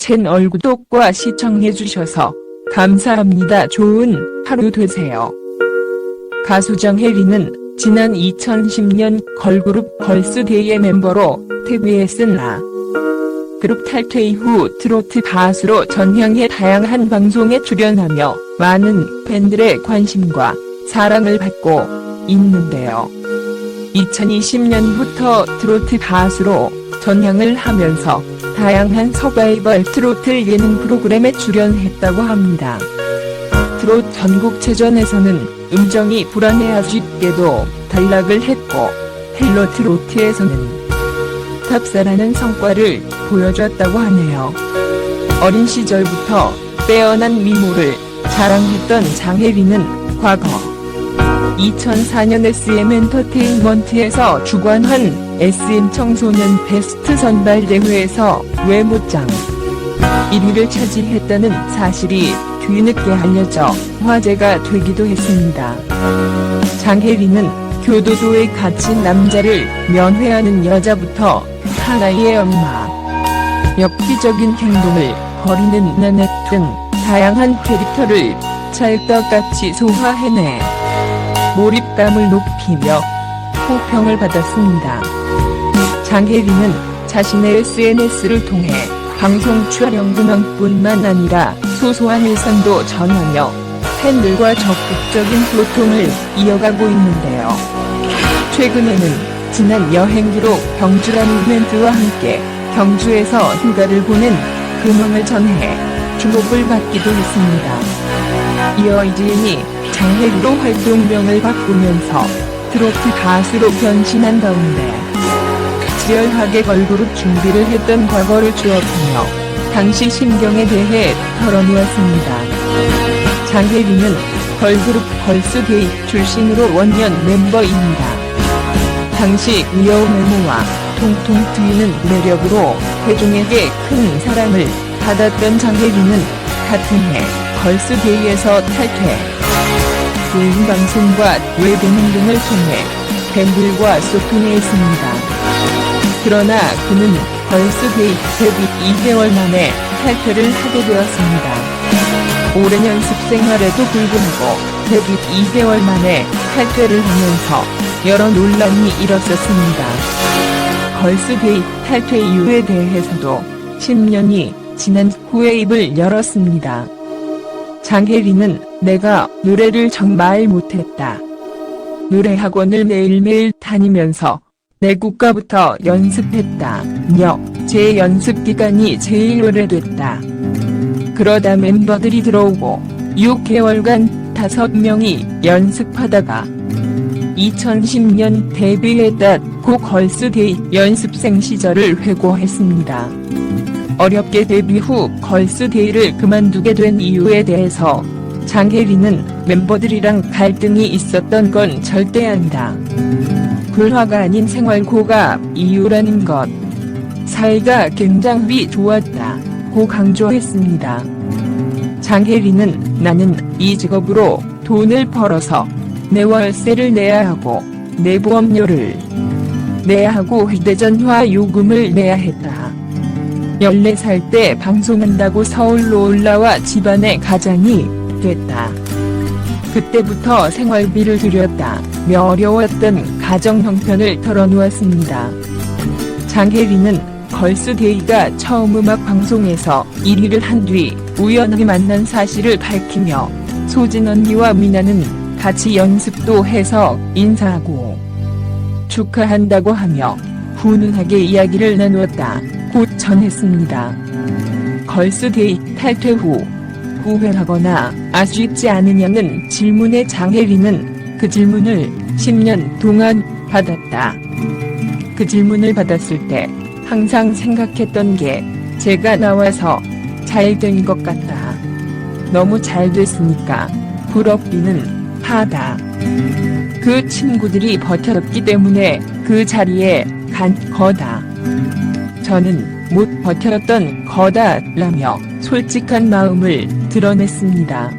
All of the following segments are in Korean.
채널 구독과 시청해주셔서 감사합니다. 좋은 하루 되세요. 가수 정혜리는 지난 2010년 걸그룹 걸스데이의 멤버로 데뷔했으나 그룹 탈퇴 이후 트로트 가수로 전향해 다양한 방송에 출연하며 많은 팬들의 관심과 사랑을 받고 있는데요. 2020년부터 트로트 가수로 전향을 하면서 다양한 서바이벌 트로트 예능 프로그램에 출연했다고 합니다. 트롯 전국체전에서는 음정이 불안해 아쉽게도 탈락을 했고 헬로 트로트에서는 탑사라는 성과를 보여줬다고 하네요. 어린 시절부터 빼어난 미모를 자랑했던 장혜리는 과거 2004년 SM엔터테인먼트에서 주관한 SM 청소년 베스트 선발대회에서 외모장 1위를 차지했다는 사실이 뒤늦게 알려져 화제가 되기도 했습니다. 장혜리는 교도소에 갇힌 남자를 면회하는 여자부터 하나의 엄마, 엽기적인 행동을 벌이는 나나 등 다양한 캐릭터를 찰떡같이 소화해내 몰입감을 높이며 호평을 받았습니다. 장혜리는 자신의 SNS를 통해 방송 촬영 근황뿐만 아니라 소소한 일상도 전하며 팬들과 적극적인 소통을 이어가고 있는데요. 최근에는 지난 여행기로 경주라는 이벤트와 함께 경주에서 휴가를 보낸 근황을 전해 주목을 받기도 했습니다. 이어 이지은이 장혜리로 활동명을 바꾸면서 트로트 가수로 변신한 가운데 치열하게 걸그룹 준비를 했던 과거를 추억하며 당시 심경에 대해 털어놓았습니다. 장혜리는 걸그룹 걸스데이 출신으로 원년 멤버입니다. 당시 귀여운 외모와 통통 튀는 매력으로 대중에게 큰 사랑을 받았던 장혜리는 같은 해 걸스데이에서 탈퇴, 개인 방송과 예능 등을 통해 팬들과 소통했습니다. 그러나 그는 걸스데이 데뷔 2개월 만에 탈퇴를 하게 되었습니다. 오랜 연습 생활에도 불구하고 데뷔 2개월 만에 탈퇴를 하면서 여러 논란이 일었었습니다. 걸스데이 탈퇴 이유에 대해서도 10년이 지난 후에 입을 열었습니다. 장혜리는 내가 노래를 정말 못했다. 노래학원을 매일매일 다니면서 내국가부터 연습했다. 제 연습 기간이 제일 오래됐다. 그러다 멤버들이 들어오고 6개월간 5명이 연습하다가 2010년 데뷔했다고 걸스데이 연습생 시절을 회고했습니다. 어렵게 데뷔 후 걸스데이를 그만두게 된 이유에 대해서 장혜리는 멤버들이랑 갈등이 있었던 건 절대 아니다. 불화가 아닌 생활고가 이유라는 것. 사이가 굉장히 좋았다고 강조했습니다. 장혜리는 나는 이 직업으로 돈을 벌어서 내 월세를 내야 하고 내 보험료를 내야 하고 휴대전화 요금을 내야 했다. 14살 때 방송한다고 서울로 올라와 집안의 가장이 됐다. 그때부터 생활비를 들였다며 어려웠던 가정 형편을 털어놓았습니다. 장혜리는 걸스데이가 처음 음악 방송에서 1위를 한 뒤 우연히 만난 사실을 밝히며 소진 언니와 미나는 같이 연습도 해서 인사하고 축하한다고 하며 훈훈하게 이야기를 나누었다고 전했습니다. 걸스데이 탈퇴 후 후회하거나 아쉽지 않으냐는 질문에 장혜리는 그 질문을 10년 동안 받았다. 그 질문을 받았을 때 항상 생각했던 게 제가 나와서 잘 된 것 같다. 너무 잘 됐으니까 부럽기는 하다. 그 친구들이 버텼기 때문에 그 자리에 간 거다. 저는 못 버텼던 거다라며 솔직한 마음을 드러냈습니다.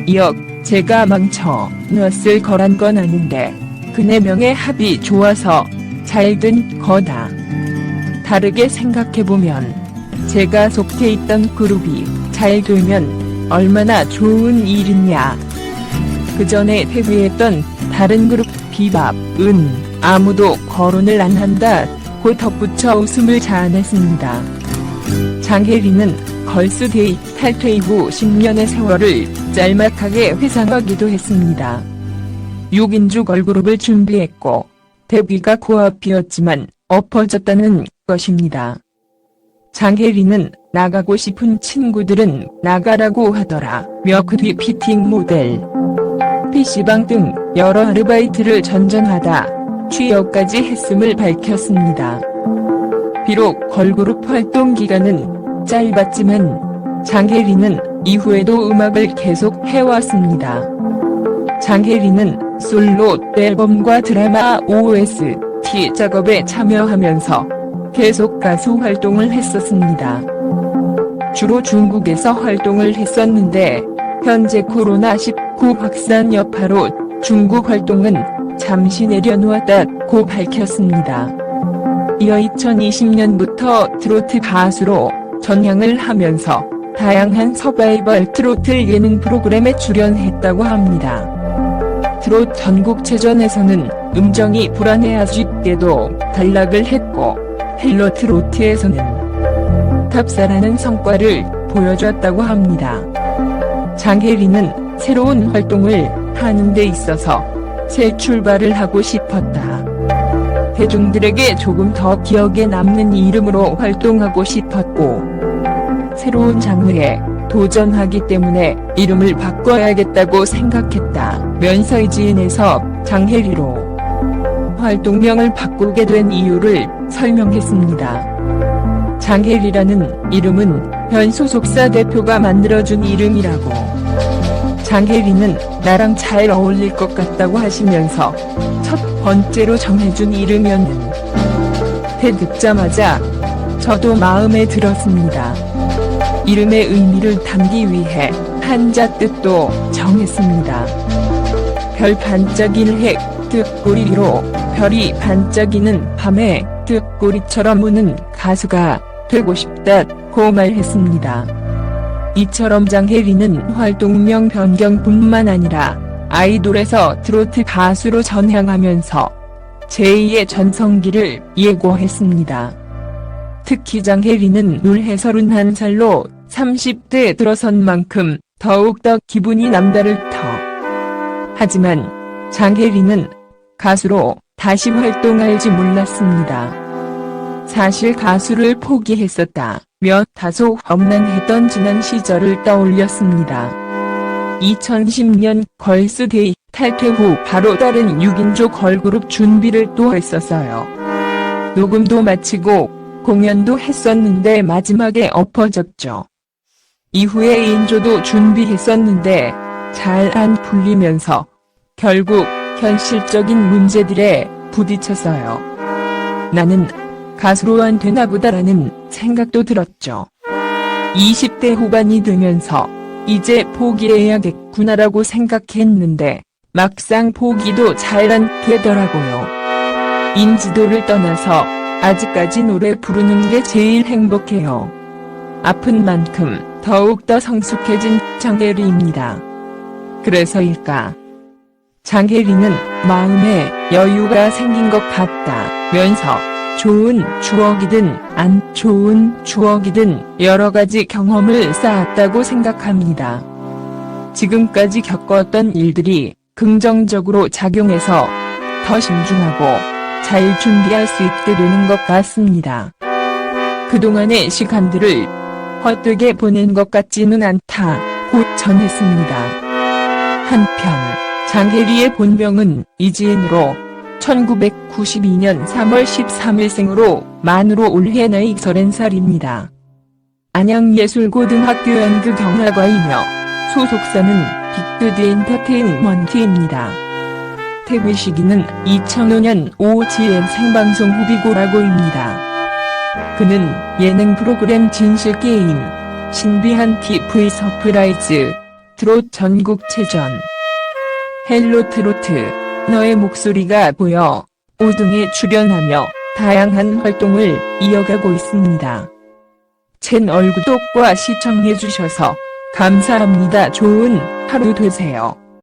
이어 제가 망쳐놨을 거란 건 아닌데 그 4명의 합이 좋아서 잘 된 거다. 다르게 생각해보면 제가 속해 있던 그룹이 잘 되면 얼마나 좋은 일이냐. 그 전에 데뷔했던 다른 그룹 비밥은 아무도 거론을 안 한다 고 덧붙여 웃음을 자아냈습니다. 장혜리는 걸스데이 탈퇴 이후 10년의 세월을 짤막하게 회상하기도 했습니다. 6인조 걸그룹을 준비했고 데뷔가 코앞이었지만 엎어졌다는 것입니다. 장혜리는 나가고 싶은 친구들은 나가라고 하더라 며 그 뒤 피팅 모델, PC방 등 여러 아르바이트를 전전하다 취업까지 했음을 밝혔습니다. 비록 걸그룹 활동 기간은 짧았지만 장혜리는 이후에도 음악을 계속 해왔습니다. 장혜리는 솔로 앨범과 드라마 OST 작업에 참여하면서 계속 가수 활동을 했었습니다. 주로 중국에서 활동을 했었는데 현재 코로나19 확산 여파로 중국 활동은 잠시 내려놓았다고 밝혔습니다. 이어 2020년부터 트로트 가수로 전향을 하면서 다양한 서바이벌 트로트 예능 프로그램에 출연했다고 합니다. 트롯 전국체전에서는 음정이 불안해 아쉽게도 탈락을 했고 헬로 트로트에서는 탑사라는 성과를 보여줬다고 합니다. 장혜리는 새로운 활동을 하는 데 있어서 새 출발을 하고 싶었다. 대중들에게 조금 더 기억에 남는 이름으로 활동하고 싶었고 새로운 장르에 도전하기 때문에 이름을 바꿔야겠다고 생각했다 면서 이지인에서 장혜리로 활동명을 바꾸게 된 이유를 설명했습니다. 장혜리라는 이름은 현 소속사 대표가 만들어준 이름이라고. 장혜리는 나랑 잘 어울릴 것 같다고 하시면서 첫 번째로 정해준 이름이었는데 듣자마자 저도 마음에 들었습니다. 이름의 의미를 담기 위해 한자 뜻도 정했습니다. 별 반짝이는 해 뜻꼬리로 별이 반짝이는 밤에 뜻꼬리처럼 우는 가수가 되고 싶다고 말했습니다. 이처럼 장혜리는 활동명 변경뿐만 아니라 아이돌에서 트로트 가수로 전향하면서 제2의 전성기를 예고했습니다. 특히 장혜리는 올해 31살로 30대에 들어선 만큼 더욱더 기분이 남다를 터. 하지만 장혜리는 가수로 다시 활동할지 몰랐습니다. 사실 가수를 포기했었다며 다소 험난했던 지난 시절을 떠올렸습니다. 2010년 걸스데이 탈퇴 후 바로 다른 6인조 걸그룹 준비를 또 했었어요. 녹음도 마치고 공연도 했었는데 마지막에 엎어졌죠. 이후에 2인조도 준비했었는데 잘 안 풀리면서 결국 현실적인 문제들에 부딪혔어요. 나는 가수로 안 되나 보다라는 생각도 들었죠. 20대 후반이 되면서 이제 포기해야겠구나라고 생각했는데 막상 포기도 잘 안 되더라고요. 인지도를 떠나서 아직까지 노래 부르는 게 제일 행복해요. 아픈 만큼 더욱더 성숙해진 장혜리입니다. 그래서일까? 장혜리는 마음에 여유가 생긴 것 같다면서 좋은 추억이든 안 좋은 추억이든 여러 가지 경험을 쌓았다고 생각합니다. 지금까지 겪었던 일들이 긍정적으로 작용해서 더 신중하고 잘 준비할 수 있게 되는 것 같습니다. 그동안의 시간들을 헛되게 보낸 것 같지는 않다고 전했습니다. 한편 장혜리의 본명은 이지은으로 1992년 3월 13일생으로 만으로 올해 나이 30살입니다. 안양예술고등학교 연극영화과이며 소속사는 빅그드 엔터테인먼트입니다. 데뷔 시기는 2005년 OGN 생방송 후비고라고입니다. 그는 예능 프로그램 진실게임, 신비한 TV 서프라이즈, 트롯 전국체전, 헬로 트로트, 너의 목소리가 보여 5등에 출연하며 다양한 활동을 이어가고 있습니다. 채널 구독과 시청해주셔서 감사합니다. 좋은 하루 되세요.